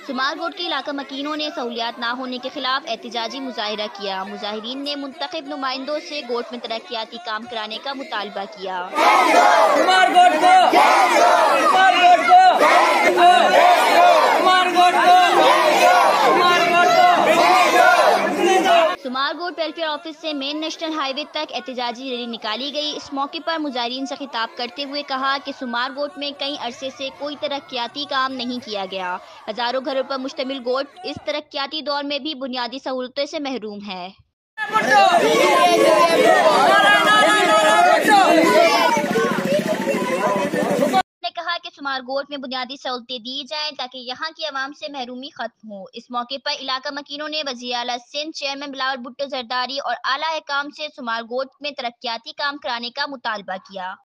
सुमारगोट के इलाका मकीनों ने सहूलियात ना होने के खिलाफ एहतजाजी मुजाहिरा किया। मुजाहिरीन ने मुंतखब नुमाइंदों से गोट में तरक्याती काम कराने का मुतालबा किया। सुमारगोट वेलफेयर ऑफिस से मेन नेशनल हाईवे तक एहतजाजी रैली निकाली गई। इस मौके पर मुजाहिरीन से खिताब करते हुए कहा कि सुमारगोट में कई अरसे से कोई तरक्याती काम नहीं किया गया। हजारों घरों पर मुश्तमिल गोट इस तरक्याती दौर में भी बुनियादी सहूलतों से महरूम है। कहा कि सुमारगोट में बुनियादी सहूलतें दी जाएं ताकि यहाँ की आवाम से महरूमी खत्म हो। इस मौके पर इलाका मकीनों ने वज़ीर आला सिंध चेयरमैन बिलावल भुट्टो जरदारी और आला हुकाम से सुमारगोट में तरक्याती काम कराने का मुतालबा किया।